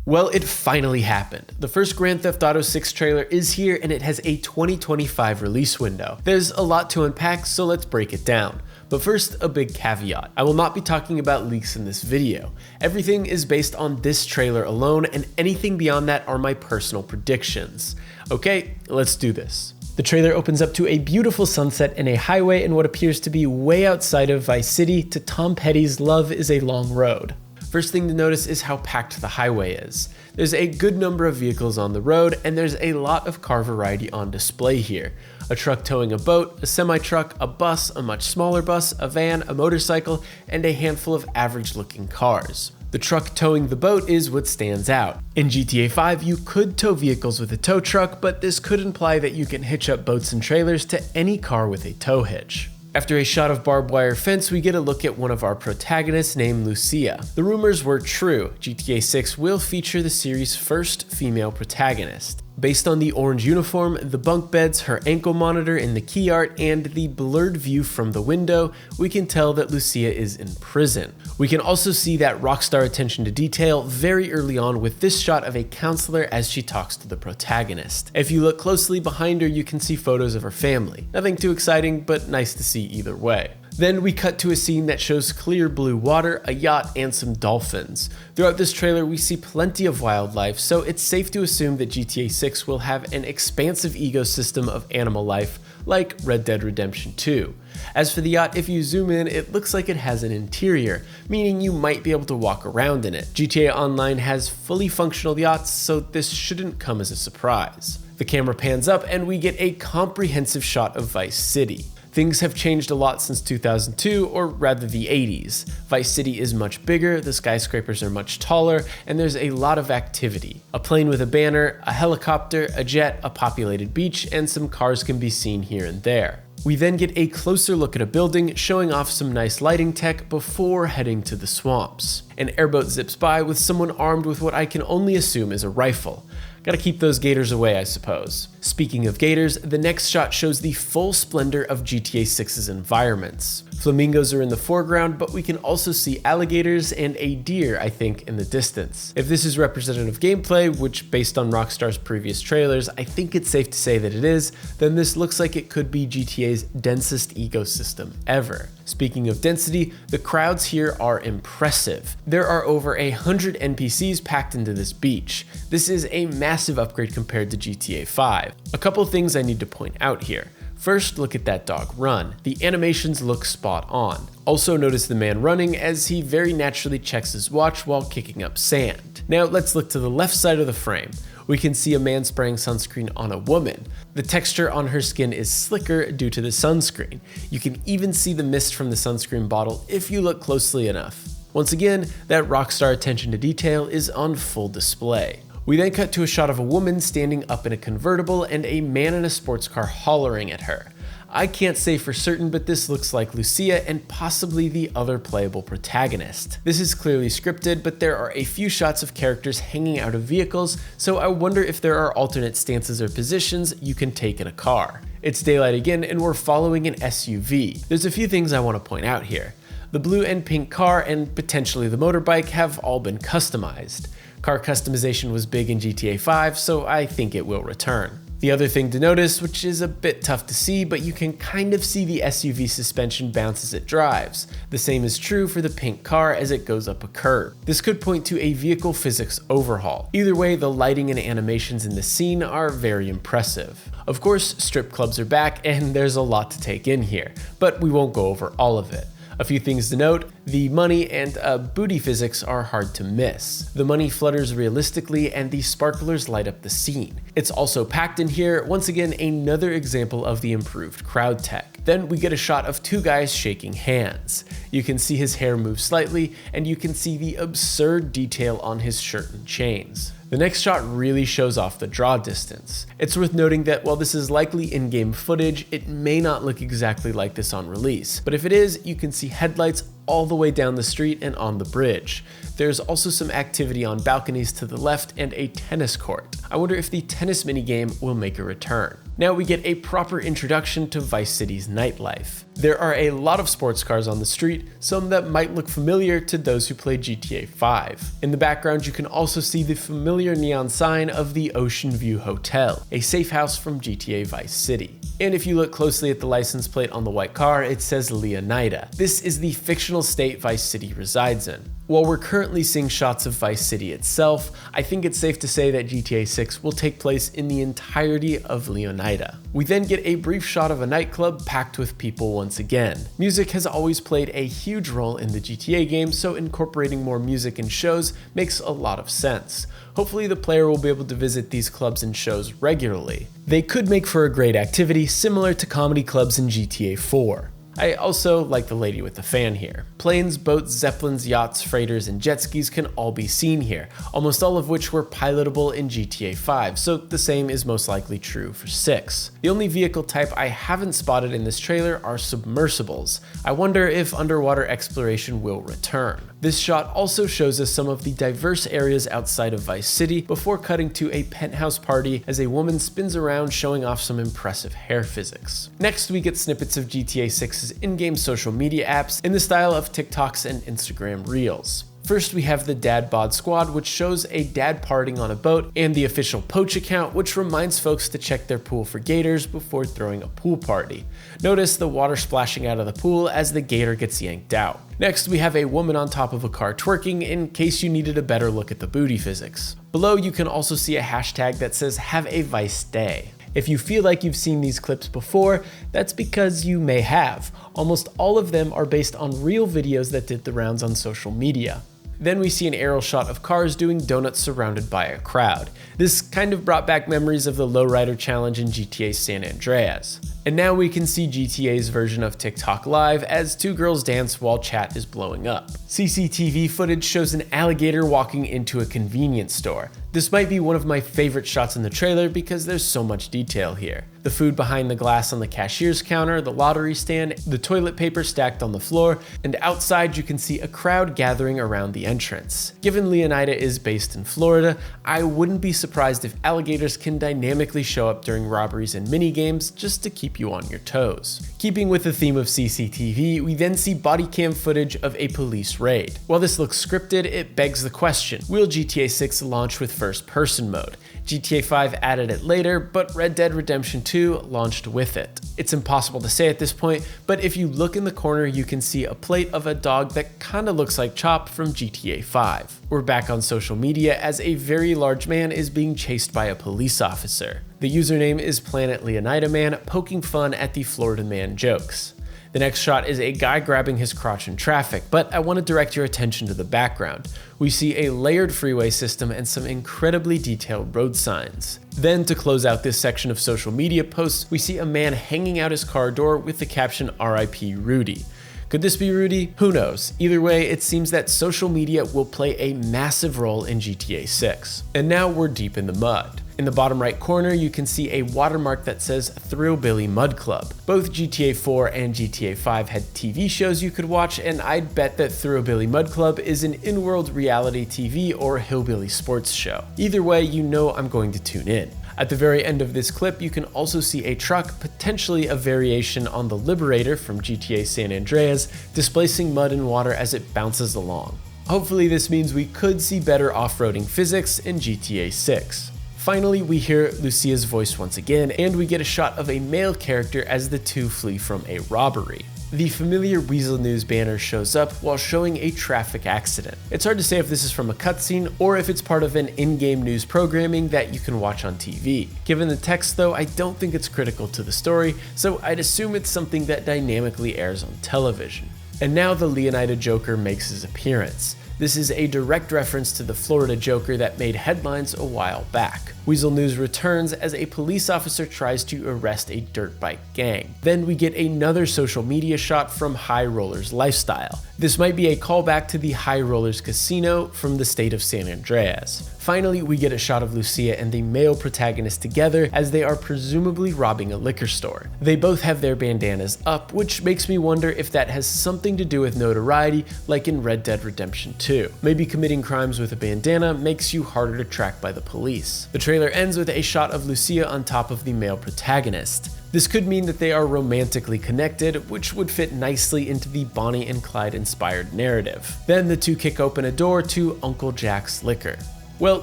Well, it finally happened. The first Grand Theft Auto 6 trailer is here and it has a 2025 release window. There's a lot to unpack, so let's break it down. But first, a big caveat. I will not be talking about leaks in this video. Everything is based on this trailer alone, and anything beyond that are my personal predictions. Okay, let's do this. The trailer opens up to a beautiful sunset and a highway in what appears to be way outside of Vice City to Tom Petty's Love is a Long Road. First thing to notice is how packed the highway is. There's a good number of vehicles on the road, and there's a lot of car variety on display here. A truck towing a boat, a semi-truck, a bus, a much smaller bus, a van, a motorcycle, and a handful of average-looking cars. The truck towing the boat is what stands out. In GTA 5, you could tow vehicles with a tow truck, but this could imply that you can hitch up boats and trailers to any car with a tow hitch. After a shot of barbed wire fence, we get a look at one of our protagonists named Lucia. The rumors were true. GTA 6 will feature the series' first female protagonist. Based on the orange uniform, the bunk beds, her ankle monitor in the key art, and the blurred view from the window, we can tell that Lucia is in prison. We can also see that Rockstar attention to detail very early on with this shot of a counselor as she talks to the protagonist. If you look closely behind her, you can see photos of her family. Nothing too exciting, but nice to see either way. Then we cut to a scene that shows clear blue water, a yacht, and some dolphins. Throughout this trailer, we see plenty of wildlife, so it's safe to assume that GTA 6 will have an expansive ecosystem of animal life, like Red Dead Redemption 2. As for the yacht, if you zoom in, it looks like it has an interior, meaning you might be able to walk around in it. GTA Online has fully functional yachts, so this shouldn't come as a surprise. The camera pans up and we get a comprehensive shot of Vice City. Things have changed a lot since 2002, or rather the 80s. Vice City is much bigger, the skyscrapers are much taller, and there's a lot of activity. A plane with a banner, a helicopter, a jet, a populated beach, and some cars can be seen here and there. We then get a closer look at a building, showing off some nice lighting tech before heading to the swamps. An airboat zips by with someone armed with what I can only assume is a rifle. Gotta keep those gators away, I suppose. Speaking of gators, the next shot shows the full splendor of GTA 6's environments. Flamingos are in the foreground, but we can also see alligators and a deer, I think, in the distance. If this is representative gameplay, which based on Rockstar's previous trailers, I think it's safe to say that it is, then this looks like it could be GTA's densest ecosystem ever. Speaking of density, the crowds here are impressive. There are over 100 NPCs packed into this beach. This is a massive upgrade compared to GTA 5. A couple things I need to point out here. First, look at that dog run. The animations look spot on. Also notice the man running as he very naturally checks his watch while kicking up sand. Now let's look to the left side of the frame. We can see a man spraying sunscreen on a woman. The texture on her skin is slicker due to the sunscreen. You can even see the mist from the sunscreen bottle if you look closely enough. Once again, that Rockstar attention to detail is on full display. We then cut to a shot of a woman standing up in a convertible and a man in a sports car hollering at her. I can't say for certain, but this looks like Lucia and possibly the other playable protagonist. This is clearly scripted, but there are a few shots of characters hanging out of vehicles, so I wonder if there are alternate stances or positions you can take in a car. It's daylight again and we're following an SUV. There's a few things I want to point out here. The blue and pink car and potentially the motorbike have all been customized. Car customization was big in GTA 5, so I think it will return. The other thing to notice, which is a bit tough to see, but you can kind of see the SUV suspension bounce as it drives. The same is true for the pink car as it goes up a curb. This could point to a vehicle physics overhaul. Either way, the lighting and animations in the scene are very impressive. Of course, strip clubs are back and there's a lot to take in here, but we won't go over all of it. A few things to note, the money and booty physics are hard to miss. The money flutters realistically and the sparklers light up the scene. It's also packed in here, once again another example of the improved crowd tech. Then we get a shot of two guys shaking hands. You can see his hair move slightly and you can see the absurd detail on his shirt and chains. The next shot really shows off the draw distance. It's worth noting that while this is likely in-game footage, it may not look exactly like this on release. But if it is, you can see headlights all the way down the street and on the bridge. There's also some activity on balconies to the left and a tennis court. I wonder if the tennis minigame will make a return. Now we get a proper introduction to Vice City's nightlife. There are a lot of sports cars on the street, some that might look familiar to those who play GTA 5. In the background, you can also see the familiar neon sign of the Ocean View Hotel, a safe house from GTA Vice City. And if you look closely at the license plate on the white car, it says Leonida. This is the fictional state Vice City resides in. While we're currently seeing shots of Vice City itself, I think it's safe to say that GTA 6 will take place in the entirety of Leonida. We then get a brief shot of a nightclub packed with people once again. Music has always played a huge role in the GTA game, so incorporating more music and shows makes a lot of sense. Hopefully the player will be able to visit these clubs and shows regularly. They could make for a great activity similar to comedy clubs in GTA 4. I also like the lady with the fan here. Planes, boats, zeppelins, yachts, freighters, and jet skis can all be seen here, almost all of which were pilotable in GTA 5, so the same is most likely true for 6. The only vehicle type I haven't spotted in this trailer are submersibles. I wonder if underwater exploration will return. This shot also shows us some of the diverse areas outside of Vice City before cutting to a penthouse party as a woman spins around showing off some impressive hair physics. Next, we get snippets of GTA 6's in-game social media apps in the style of TikToks and Instagram Reels. First, we have the Dad Bod Squad, which shows a dad partying on a boat, and the official Poach account, which reminds folks to check their pool for gators before throwing a pool party. Notice the water splashing out of the pool as the gator gets yanked out. Next, we have a woman on top of a car twerking in case you needed a better look at the booty physics. Below, you can also see a hashtag that says "Have a Vice Day." If you feel like you've seen these clips before, that's because you may have. Almost all of them are based on real videos that did the rounds on social media. Then we see an aerial shot of cars doing donuts surrounded by a crowd. This kind of brought back memories of the Lowrider Challenge in GTA San Andreas. And now we can see GTA's version of TikTok Live as two girls dance while chat is blowing up. CCTV footage shows an alligator walking into a convenience store. This might be one of my favorite shots in the trailer because there's so much detail here. The food behind the glass on the cashier's counter, the lottery stand, the toilet paper stacked on the floor, and outside you can see a crowd gathering around the entrance. Given Leonida is based in Florida, I wouldn't be surprised if alligators can dynamically show up during robberies and minigames just to keep you on your toes. Keeping with the theme of CCTV, we then see body cam footage of a police raid. While this looks scripted, it begs the question, will GTA 6 launch with first-person mode? GTA 5 added it later, but Red Dead Redemption 2 launched with it. It's impossible to say at this point, but if you look in the corner, you can see a plate of a dog that kinda looks like Chop from GTA 5. We're back on social media as a very large man is being chased by a police officer. The username is Planet Leonida Man, poking fun at the Florida Man jokes. The next shot is a guy grabbing his crotch in traffic, but I want to direct your attention to the background. We see a layered freeway system and some incredibly detailed road signs. Then, to close out this section of social media posts, we see a man hanging out his car door with the caption "RIP Rudy." Could this be Rudy? Who knows? Either way, it seems that social media will play a massive role in GTA 6. And now we're deep in the mud. In the bottom right corner, you can see a watermark that says Thrillbilly Mud Club. Both GTA 4 and GTA 5 had TV shows you could watch, and I'd bet that Thrillbilly Mud Club is an in-world reality TV or hillbilly sports show. Either way, you know I'm going to tune in. At the very end of this clip, you can also see a truck, potentially a variation on the Liberator from GTA San Andreas, displacing mud and water as it bounces along. Hopefully this means we could see better off-roading physics in GTA 6. Finally, we hear Lucia's voice once again, and we get a shot of a male character as the two flee from a robbery. The familiar Weasel News banner shows up while showing a traffic accident. It's hard to say if this is from a cutscene or if it's part of an in-game news programming that you can watch on TV. Given the text though, I don't think it's critical to the story, so I'd assume it's something that dynamically airs on television. And now the Leonida Joker makes his appearance. This is a direct reference to the Florida Joker that made headlines a while back. Weasel News returns as a police officer tries to arrest a dirt bike gang. Then we get another social media shot from High Rollers Lifestyle. This might be a callback to the High Rollers Casino from the state of San Andreas. Finally, we get a shot of Lucia and the male protagonist together as they are presumably robbing a liquor store. They both have their bandanas up, which makes me wonder if that has something to do with notoriety like in Red Dead Redemption 2. Maybe committing crimes with a bandana makes you harder to track by the police. The trailer ends with a shot of Lucia on top of the male protagonist. This could mean that they are romantically connected, which would fit nicely into the Bonnie and Clyde inspired narrative. Then the two kick open a door to Uncle Jack's Liquor. Well,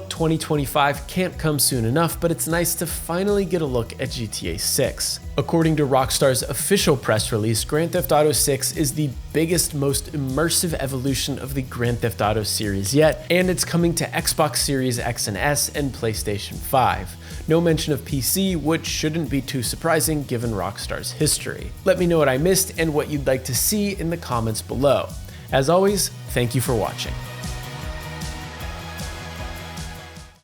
2025 can't come soon enough, but it's nice to finally get a look at GTA 6. According to Rockstar's official press release, Grand Theft Auto 6 is the biggest, most immersive evolution of the Grand Theft Auto series yet, and it's coming to Xbox Series X and S and PlayStation 5. No mention of PC, which shouldn't be too surprising given Rockstar's history. Let me know what I missed and what you'd like to see in the comments below. As always, thank you for watching.